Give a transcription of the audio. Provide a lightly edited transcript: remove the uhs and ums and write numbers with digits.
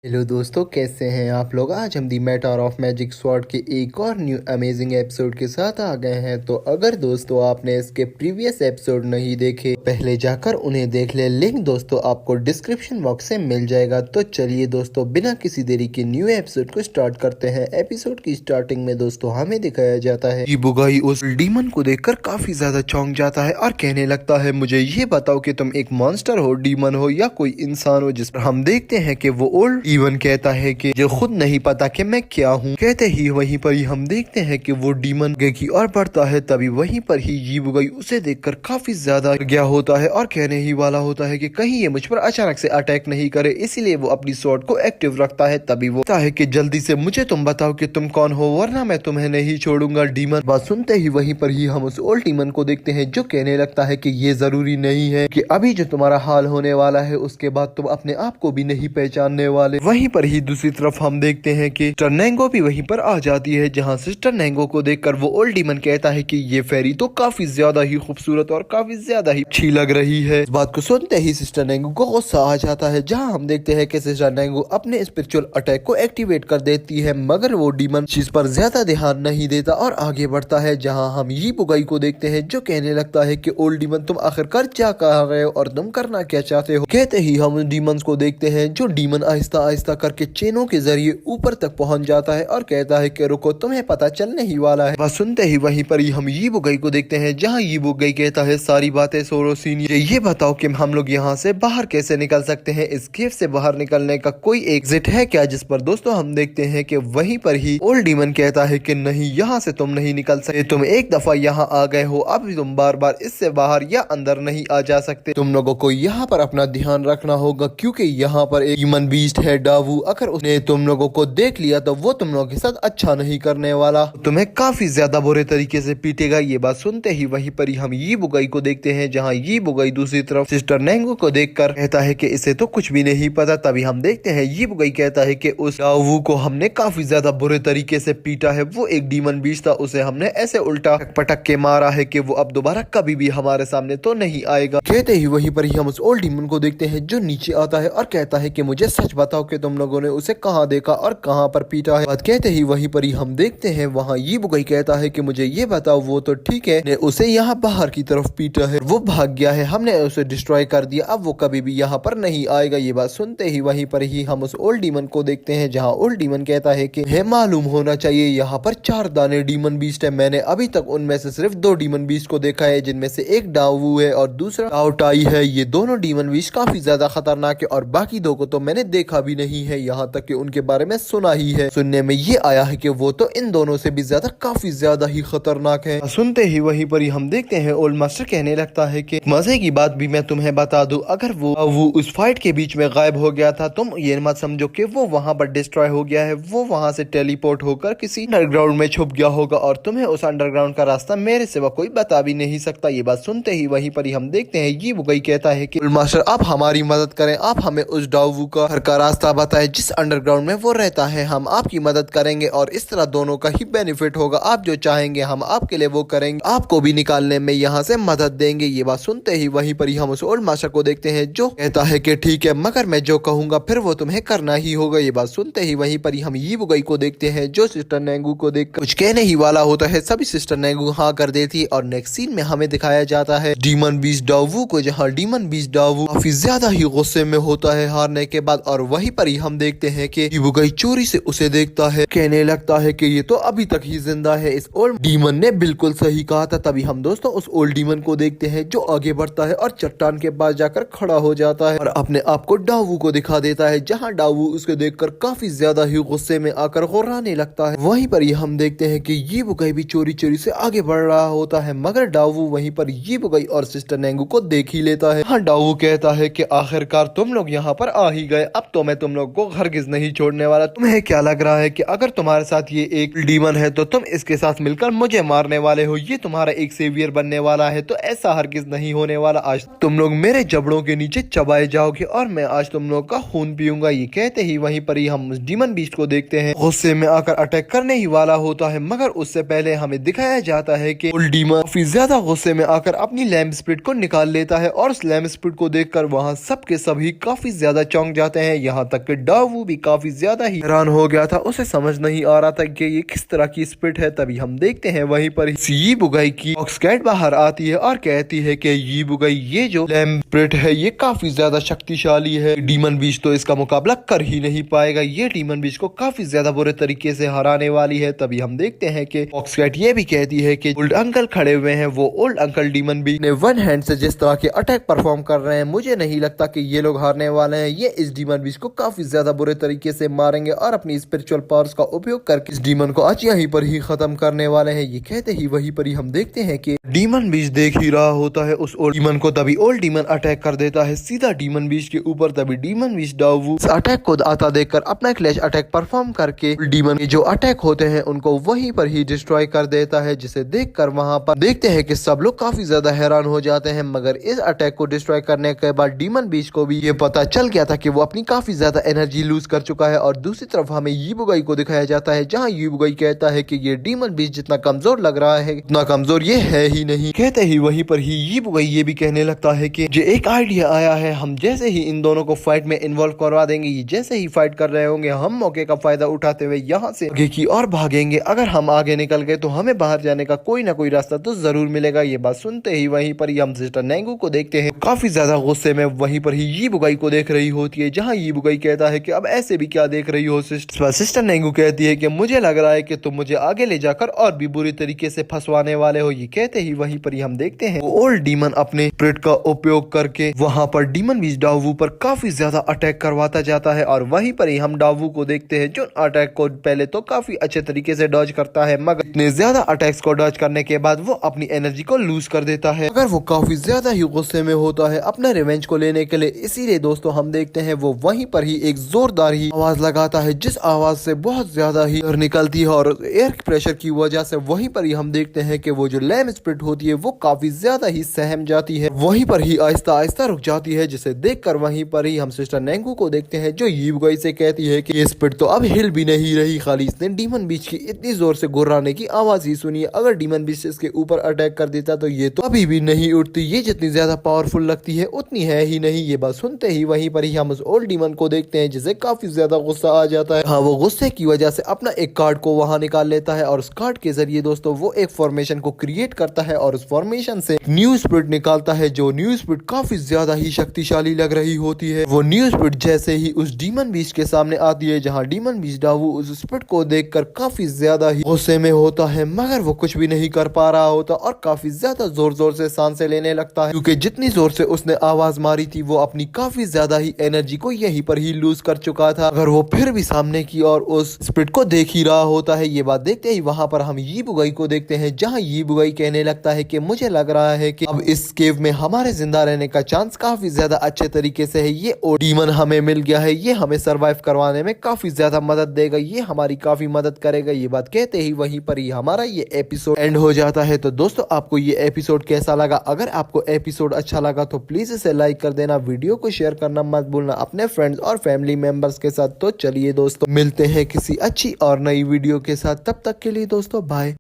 Hello दोस्तों, कैसे हैं आप लोग। आज हम the matter of magic sword के एक और न्यू अमेजिंग एपिसोड के साथ आ गए हैं। तो अगर दोस्तों आपने इसके प्रीवियस एपिसोड नहीं देखे, पहले जाकर उन्हें देख ले। लिंक दोस्तों आपको डिस्क्रिप्शन बॉक्स से मिल जाएगा। तो चलिए दोस्तों, बिना किसी देरी के न्यू एपिसोड को स्टार्ट करते हैं। एपिसोड की स्टार्टिंग में दोस्तों हमें दिखाया जाता है बुगाई उस डीमन को देखकर काफी ज्यादा चौंक जाता है और कहने लगता है, मुझे ये बताओ कि तुम एक मॉन्स्टर हो, डीमन हो या कोई इंसान हो। जिस पर हम देखते हैं कि वो ओल्ड इवन कहता है कि जो खुद नहीं पता कि मैं क्या हूँ। कहते ही वहीं पर ही हम देखते हैं कि वो डीमन की ओर बढ़ता है। तभी वहीं पर ही यीबुगाई उसे देखकर काफी ज्यादा गया होता है और कहने ही वाला होता है कि कहीं ये मुझ पर अचानक से अटैक नहीं करे, इसीलिए वो अपनी स्वॉर्ड को एक्टिव रखता है। तभी वो कहता है कि जल्दी से मुझे तुम बताओ कि तुम कौन हो, वरना मैं तुम्हें नहीं छोड़ूंगा। डीमन बात सुनते ही वहीं पर ही हम उस ओल्ड डीमन को देखते हैं जो कहने लगता है कि ये जरूरी नहीं है कि अभी जो तुम्हारा हाल होने वाला है उसके बाद तुम अपने आप को भी नहीं पहचानने वाले। वहीं पर ही दूसरी तरफ हम देखते हैं कि सिस्टर नेंगो भी वहीं पर आ जाती है, जहां सिस्टर नेंगो को देखकर वो ओल्ड डीमन कहता है कि ये फेरी तो काफी ज्यादा ही खूबसूरत और काफी ज्यादा ही अच्छी लग रही है। इस बात को सुनते ही सिस्टर नेंगो को गुस्सा आ जाता है, जहां हम देखते हैं कि सिस्टर नेंगो अपने स्पिरिचुअल अटैक को एक्टिवेट कर देती है। मगर वो डीमन चीज पर ज्यादा ध्यान नहीं देता और आगे बढ़ता है, जहाँ हम यीबुगाई को देखते हैं जो कहने लगता है कि ओल्ड डीमन तुम आखिरकार क्या कह रहे हो और तुम करना क्या चाहते हो। कहते ही हम डीमंस को देखते हैं जो डीमन आहिस्ता आहिस्ता करके चेनों के जरिए ऊपर तक पहुंच जाता है और कहता है कि रुको, तुम्हें पता चलने ही वाला है। बस सुनते ही वहीं पर ही हम यीबुगाई को देखते हैं, जहां यीबुगाई कहता है, सारी बातें सोरो सीनियर, ये बताओ कि हम लोग यहाँ से बाहर कैसे निकल सकते हैं। इस केव से बाहर निकलने का कोई एग्जिट है क्या। जिस पर दोस्तों हम देखते हैं कि वहीं पर ही ओल्ड डीमन कहता है कि नहीं, यहाँ से तुम नहीं निकल सकते। तुम एक दफा यहाँ आ गए हो, अब तुम बार बार इससे बाहर या अंदर नहीं आ जा सकते। तुम लोगों को यहाँ पर अपना ध्यान रखना होगा, क्योंकि यहाँ पर एक ह्यूमन बीस्ट है डावू। अगर उसने तुम लोगों को देख लिया तो वो तुम लोगों के साथ अच्छा नहीं करने वाला, तुम्हें काफी ज्यादा बुरे तरीके से पीटेगा। ये बात सुनते ही वहीं पर ही हम यीबुगाई को देखते हैं, जहाँ यीबुगाई दूसरी तरफ सिस्टर नेंगो को देखकर कहता है कि इसे तो कुछ भी नहीं पता। तभी हम देखते हैं यीबुगाई कहता है कि उस डावू को हमने काफी ज्यादा बुरे तरीके से पीटा है। वो एक डीमन बीस्ट था, उसे हमने ऐसे उल्टा पटक के मारा है कि वो अब दोबारा कभी भी हमारे सामने तो नहीं आएगा। कहते ही वहीं पर ही हम उस ओल्ड डीमन को देखते हैं जो नीचे आता है और कहता है कि मुझे सच बताओ कि तुम लोगों ने उसे कहाँ देखा और कहाँ पर पीटा है। बात कहते ही वहीं पर ही हम देखते हैं वहाँ यीबुगाई कहता है कि मुझे ये बताओ, वो तो ठीक है, ने उसे यहाँ बाहर की तरफ पीटा है, वो भाग गया है, हमने उसे डिस्ट्रॉय कर दिया, अब वो कभी भी यहाँ पर नहीं आएगा। ये बात सुनते ही वहीं पर ही हम उस ओल्ड डीमन को देखते हैं, जहाँ ओल्ड डीमन कहता है कि है मालूम होना चाहिए यहाँ पर 4 दाने डीमन बीस्ट है। मैंने अभी तक उनमें से सिर्फ 2 डीमन बीस्ट को देखा है, जिनमें से एक डावू है और दूसरा टाओटाई है। ये दोनों डीमन बीस्ट काफी ज्यादा खतरनाक है और बाकी 2 को तो मैंने देखा भी नहीं है, यहाँ तक कि उनके बारे में सुना ही है। सुनने में ये आया है कि वो तो इन दोनों से भी ज्यादा काफी ज्यादा ही खतरनाक है। सुनते ही वहीं पर ही हम देखते हैं ओल्ड मास्टर कहने लगता है कि मजे की बात भी मैं तुम्हें बता दूं, अगर वो उस फाइट के बीच में गायब हो गया था, तुम ये मत समझो कि वो वहां पर डिस्ट्रॉय हो गया है। वो वहां से टेलीपोर्ट होकर किसी अंडरग्राउंड में छुप गया होगा और तुम्हें उस अंडरग्राउंड का रास्ता मेरे सिवा कोई बता भी नहीं सकता। ये बात सुनते ही वहीं पर ही हम देखते हैं यीबुगाई कहता है कि मास्टर आप हमारी मदद करें, आप हमें उस डावू का घर का रास्ता बताएं जिस अंडरग्राउंड में वो रहता है। हम आपकी मदद करेंगे और इस तरह दोनों का ही बेनिफिट होगा। आप जो चाहेंगे हम आपके लिए वो करेंगे, आपको भी निकालने में यहाँ से मदद देंगे। ये बात सुनते ही वहीं पर ही हम उस ओल्ड मास्टर को देखते हैं जो कहता है कि ठीक है, मगर मैं जो कहूंगा फिर वो तुम्हें करना ही होगा। ये बात सुनते ही वहीं पर ही हम यीबुगाई को देखते हैं जो सिस्टर नेंगू को देख कुछ कहने ही वाला होता है। सभी सिस्टर नेंगू हाँ कर देती है और नेक्स्ट सीन में हमें दिखाया जाता है डीमन बीस्ट डावू को, जहाँ डीमन बीस्ट डावू काफी ज्यादा ही गुस्से में होता है हारने के बाद। और वहीं पर ही हम देखते हैं कि यीबुगाई चोरी से उसे देखता है, कहने लगता है कि ये तो अभी तक ही जिंदा है। इस ओल्ड डीमन ने बिल्कुल सही कहा था। तभी हम दोस्तों उस ओल्ड डीमन को देखते हैं जो आगे बढ़ता है और चट्टान के पास जाकर खड़ा हो जाता है और अपने आप को डावू को दिखा देता है, जहां डावू उसको देखकर काफी ज्यादा ही गुस्से में आकर गुर्राने लगता है। वहीं पर ही हम देखते हैं कि यीबुगाई भी चोरी चोरी से आगे बढ़ रहा होता है, मगर डावू वहीं पर यीबुगाई और सिस्टर नेंगू को देख ही लेता है। हाँ, डावू कहता है कि आखिरकार तुम लोग यहाँ पर आ ही गए, अब तो मैं तुम लोग को हरगिज नहीं छोड़ने वाला। तुम्हें क्या लग रहा है कि अगर तुम्हारे साथ ये एक डीमन है तो तुम इसके साथ मिलकर मुझे मारने वाले हो, ये तुम्हारा एक सेवियर बनने वाला है? तो ऐसा हरगिज नहीं होने वाला। आज तुम लोग मेरे जबड़ों के नीचे चबाए जाओगे और मैं आज तुम लोग का खून पीऊंगा। ये कहते ही वहीं पर ही हम उस डीमन बीस्ट को देखते हैं गुस्से में आकर अटैक करने ही वाला होता है, मगर उससे पहले हमें दिखाया जाता है कि डीमन काफी ज्यादा गुस्से में आकर अपनी लैम्प स्पिरिट को निकाल लेता है और उस लैम्प स्पिरिट को देखकर वहाँ सबके सभी काफी ज्यादा चौंक जाते हैं। यहाँ यहाँ तक कि डावू भी काफी ज्यादा ही हैरान हो गया था। उसे समझ नहीं आ रहा था कि ये किस तरह की स्पिरिट है। तभी हम देखते हैं वहीं पर यी बुगाई की ऑक्सकैट बाहर आती है और कहती है कि यी बुगाई ये जो लैम्ब स्पिरिट है ये काफी ज्यादा शक्तिशाली है, डीमन बीच तो इसका मुकाबला कर ही नहीं पाएगा, ये डीमन बीच को काफी ज्यादा बुरे तरीके से हराने वाली है। तभी हम देखते हैं कि ऑक्सकैट ये भी कहती है कि ओल्ड अंकल खड़े हुए हैं, वो ओल्ड अंकल डीमन बीच ने वन हैंड से जिस तरह के अटैक परफॉर्म कर रहे हैं, मुझे नहीं लगता कि ये लोग हारने वाले हैं। ये इस डीमन बीच को काफी ज्यादा बुरे तरीके से मारेंगे और अपनी स्पिरिचुअल पावर्स का उपयोग करके इस डीमन को आज यहीं पर ही खत्म करने वाले हैं। ये कहते ही वहीं पर ही हम देखते हैं कि डीमन बीच देख ही रहा होता है उस ओल्ड डीमन को। तभी ओल्ड डीमन अटैक कर देता है सीधा डीमन बीच के ऊपर। तभी डीमन बीच डावू इस अटैक को आता देखकर अपना क्लैश अटैक परफॉर्म करके डीमन के जो अटैक होते हैं उनको वहीं पर ही डिस्ट्रॉय कर देता है, जिसे देखकर वहां पर देखते हैं कि सब लोग काफी ज्यादा हैरान हो जाते हैं। मगर इस अटैक को डिस्ट्रॉय करने के बाद डीमन बीच को भी ये पता चल गया था कि वो अपनी काफी ज्यादा एनर्जी लूज कर चुका है। और दूसरी तरफ हमें यी बुगाई को दिखाया जाता है, जहाँ यी बुगाई कहता है कि ये डीमन बीच जितना कमजोर लग रहा है उतना कमजोर ये है ही नहीं। कहते ही वहीं पर ही यी बुगाई ये भी कहने लगता है कि जो एक आइडिया आया है, हम जैसे ही इन दोनों को फाइट में इन्वॉल्व करवा देंगे, ये जैसे ही फाइट कर रहे होंगे हम मौके का फायदा उठाते हुए यहाँ से आगे की और भागेंगे। अगर हम आगे निकल गए तो हमें बाहर जाने का कोई ना कोई रास्ता तो जरूर मिलेगा। ये बात सुनते ही वहीं पर ही हम सिस्टर नेंगू को देखते हैं, काफी ज्यादा गुस्से में वहीं पर ही यी बुगाई को देख रही होती है, जहाँ यी बुगाई कहता है कि अब ऐसे भी क्या देख रही हो सिस्टर। सिस्टर नेंगू कहती है कि मुझे लग रहा है कि तुम मुझे आगे ले जाकर और भी बुरी तरीके से फंसवाने वाले हो। ये कहते ही वहीं पर ही हम देखते हैं ओल्ड डीमन अपने स्पिरिट का उपयोग करके वहां पर डीमन बीच डावू पर काफी ज्यादा अटैक करवाता जाता है। और वहीं पर ही हम डावू को देखते हैं जो अटैक को पहले तो काफी अच्छे तरीके से डॉज करता है, मगर इतने ज्यादा अटैक्स को डॉज करने के बाद वो अपनी एनर्जी को लूज कर देता है। अगर वो काफी ज्यादा ही गुस्से में होता है अपने रिवेंज को लेने के लिए। इसीलिए दोस्तों हम देखते हैं वो वहीं पर ही एक जोरदार ही आवाज लगाता है, जिस आवाज से बहुत ज्यादा ही एयर निकलती है और एयर प्रेशर की वजह से वहीं पर ही हम देखते हैं कि वो जो लैम्ब स्पिरिट होती है वो काफी ज्यादा ही सहम जाती है, वहीं पर ही आहिस्ता आहिस्ता रुक जाती है, जिसे देखकर वहीं पर ही हम सिस्टर नेंगू को देखते हैं जो यी बुगाई से कहती है कि ये स्पिरिट तो अब हिल भी नहीं रही, खाली इसने डीमन बीच की इतनी जोर से गुर्राने की आवाज ही सुनी है। अगर डीमन बीच इसके ऊपर अटैक कर देता तो ये तो अभी भी नहीं उठती, ये जितनी ज्यादा पावरफुल लगती है उतनी है ही नहीं। ये बात सुनते ही वहीं पर ही हम उस ओल्ड डीमन को देखते हैं जिसे काफी ज्यादा गुस्सा आ जाता है। हाँ, वो गुस्से की वजह से अपना एक कार्ड को वहां निकाल लेता है और उस कार्ड के जरिए दोस्तों वो एक फॉर्मेशन को क्रिएट करता है और उस फॉर्मेशन से न्यू स्पिरिट निकालता है, जो न्यू स्पिरिट काफी ज्यादा ही शक्तिशाली लग रही होती है। वो न्यू स्पिरिट जैसे ही उस डीमन बीच के सामने आती है, जहाँ डीमन बीच डावू उस स्पिरिट को देखकर काफी ज्यादा ही गुस्से में होता है, मगर वो कुछ भी नहीं कर पा रहा होता और काफी ज्यादा जोर जोर से सांसें लेने लगता है, क्योंकि जितनी जोर से उसने आवाज मारी थी वो अपनी काफी ज्यादा ही एनर्जी को यहीं पर ही लूज कर चुका था। अगर वो फिर भी सामने की और उस स्पिरिट को देख ही रहा होता है। ये बात देखते ही वहां पर हम यी बुगाई को देखते हैं, जहाँ यी बुगाई कहने लगता है कि मुझे लग रहा है कि अब इस केव में हमारे जिंदा रहने का चांस काफी ज्यादा अच्छे तरीके से है। ये डीमन हमें मिल गया है, ये हमें सरवाइव करवाने में काफी ज्यादा मदद देगा, ये हमारी काफी मदद करेगा। ये बात कहते ही वहीं पर ही हमारा ये एपिसोड एंड हो जाता है। तो दोस्तों आपको ये एपिसोड कैसा लगा? अगर आपको एपिसोड अच्छा लगा तो प्लीज इसे लाइक कर देना, वीडियो को शेयर करना मत भूलना अपने फ्रेंड्स और फैमिली मेंबर्स के साथ। तो चलिए दोस्तों मिलते हैं किसी अच्छी और नई वीडियो के साथ, तब तक के लिए दोस्तों बाय।